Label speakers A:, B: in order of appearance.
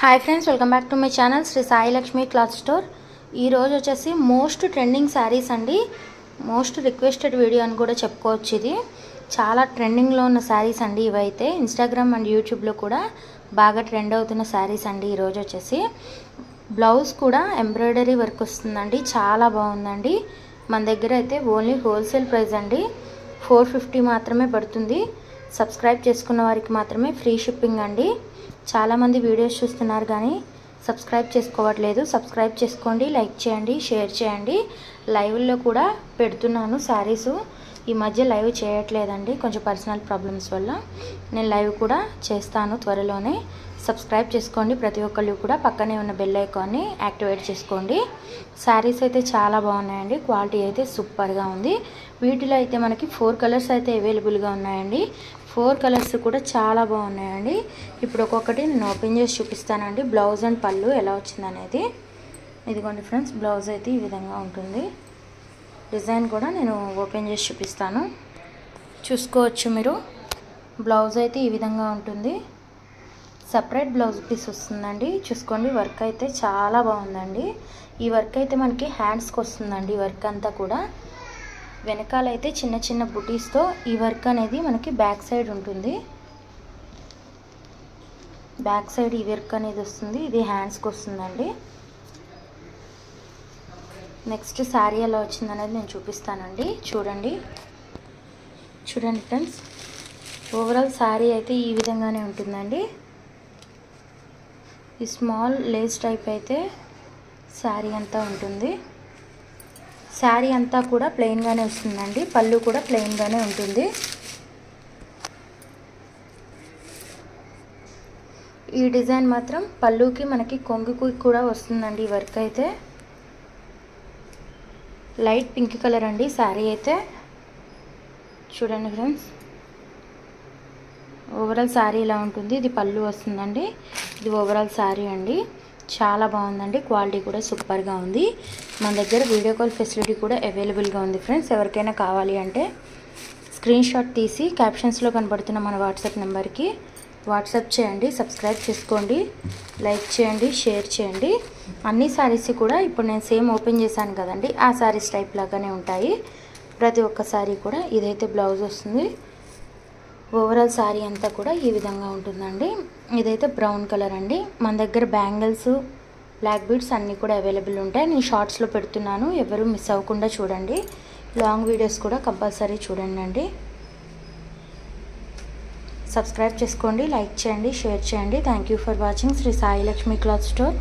A: Hi friends, welcome back to my channel Shri Sai Lakshmi cloth store. ఈరోజు వచ్చేసి most trending saris అండి. Most requested video అని కూడా చెప్పుకోవచ్చు. ఇది చాలా ట్రెండింగ్లో ఉన్న శారీస్ అండి. ఇవైతే ఇన్స్టాగ్రామ్ అండ్ యూట్యూబ్లో కూడా బాగా ట్రెండ్ అవుతున్న శారీస్ అండి. ఈరోజు వచ్చేసి బ్లౌజ్ కూడా ఎంబ్రాయిడరీ వర్క్ వస్తుందండి. చాలా బాగుందండి. మన దగ్గర అయితే ఓన్లీ హోల్సేల్ ప్రైస్ అండి. 450 మాత్రమే పడుతుంది. సబ్స్క్రైబ్ చేసుకున్న వారికి మాత్రమే ఫ్రీ షిప్పింగ్ అండి. చాలామంది వీడియోస్ చూస్తున్నారు కానీ సబ్స్క్రైబ్ చేసుకోవట్లేదు. సబ్స్క్రైబ్ చేసుకోండి, లైక్ చేయండి, షేర్ చేయండి. లైవ్లో కూడా పెడుతున్నాను శారీస్. ఈ మధ్య లైవ్ చేయట్లేదండి, కొంచెం పర్సనల్ ప్రాబ్లమ్స్ వల్ల. నేను లైవ్ కూడా చేస్తాను త్వరలోనే. సబ్స్క్రైబ్ చేసుకోండి ప్రతి ఒక్కళ్ళు కూడా. పక్కనే ఉన్న బెల్ ఐకాన్ని యాక్టివేట్ చేసుకోండి. శారీస్ అయితే చాలా బాగున్నాయండి. క్వాలిటీ అయితే సూపర్గా ఉంది. వీటిలో అయితే మనకి 4 కలర్స్ అయితే అవైలబుల్గా ఉన్నాయండి. 4 కలర్స్ కూడా చాలా బాగున్నాయండి. ఇప్పుడు ఒక్కొక్కటి నేను ఓపెన్ చేసి చూపిస్తానండి. బ్లౌజ్ అండ్ పళ్ళు ఎలా వచ్చిందనేది. ఇదిగోండి ఫ్రెండ్స్, బ్లౌజ్ అయితే ఈ విధంగా ఉంటుంది. డిజైన్ కూడా నేను ఓపెన్ చేసి చూపిస్తాను, చూసుకోవచ్చు మీరు. బ్లౌజ్ అయితే ఈ విధంగా ఉంటుంది. సపరేట్ బ్లౌజ్ పీస్ వస్తుందండి. చూసుకోండి, వర్క్ అయితే చాలా బాగుందండి. ఈ వర్క్ అయితే మనకి హ్యాండ్స్కి వస్తుందండి. వర్క్ అంతా కూడా వెనకాలైతే చిన్న చిన్న బుటీస్తో ఈ వర్క్ అనేది మనకి బ్యాక్ సైడ్ ఉంటుంది. బ్యాక్ సైడ్ ఈ వర్క్ అనేది వస్తుంది. ఇది హ్యాండ్స్కి వస్తుందండి. నెక్స్ట్ శారీ ఎలా వచ్చిందనేది నేను చూపిస్తానండి. చూడండి ఫ్రెండ్స్, ఓవరాల్ శారీ అయితే ఈ విధంగానే ఉంటుందండి. ఈ స్మాల్ లేస్ టైప్ అయితే శారీ అంతా ఉంటుంది. శారీ అంతా కూడా ప్లెయిన్గానే వస్తుందండి. పళ్ళు కూడా ప్లెయిన్గానే ఉంటుంది. ఈ డిజైన్ మాత్రం పళ్ళుకి మనకి కొంగుకి కూడా వస్తుందండి. ఈ వర్క్ అయితే లైట్ పింక్ కలర్ అండి. శారీ అయితే చూడండి ఫ్రెండ్స్, ఓవరాల్ శారీ ఇలా ఉంటుంది. ఇది పళ్ళు వస్తుందండి. ఇది ఓవరాల్ శారీ అండి. చాలా బాగుందండి. క్వాలిటీ కూడా సూపర్గా ఉంది. మన దగ్గర వీడియో కాల్ ఫెసిలిటీ కూడా అవైలబుల్గా ఉంది ఫ్రెండ్స్. ఎవరికైనా కావాలి అంటే స్క్రీన్ షాట్ తీసి క్యాప్షన్స్లో కనబడుతున్న మన వాట్సాప్ నెంబర్కి వాట్సాప్ చేయండి. సబ్స్క్రైబ్ చేసుకోండి, లైక్ చేయండి, షేర్ చేయండి. అన్ని శారీస్ కూడా ఇప్పుడు నేను సేమ్ ఓపెన్ చేశాను కదండి, ఆ శారీస్ టైప్ లాగానే ఉంటాయి ప్రతి ఒక్క శారీ కూడా. ఇదైతే బ్లౌజ్ వస్తుంది. ఓవరాల్ శారీ అంతా కూడా ఈ విధంగా ఉంటుందండి. ఇదైతే బ్రౌన్ కలర్ అండి. మన దగ్గర బ్యాంగిల్స్, బ్లాక్ బీడ్స్ అన్నీ కూడా అవైలబుల్ ఉంటాయి. నేను షార్ట్స్లో పెడుతున్నాను, ఎవరు మిస్ అవ్వకుండా చూడండి. లాంగ్ వీడియోస్ కూడా కంపల్సరీ చూడండి అండి. సబ్స్క్రైబ్ చేసుకోండి, లైక్ చేయండి, షేర్ చేయండి. Thank you for watching Shri Sai Lakshmi cloth store.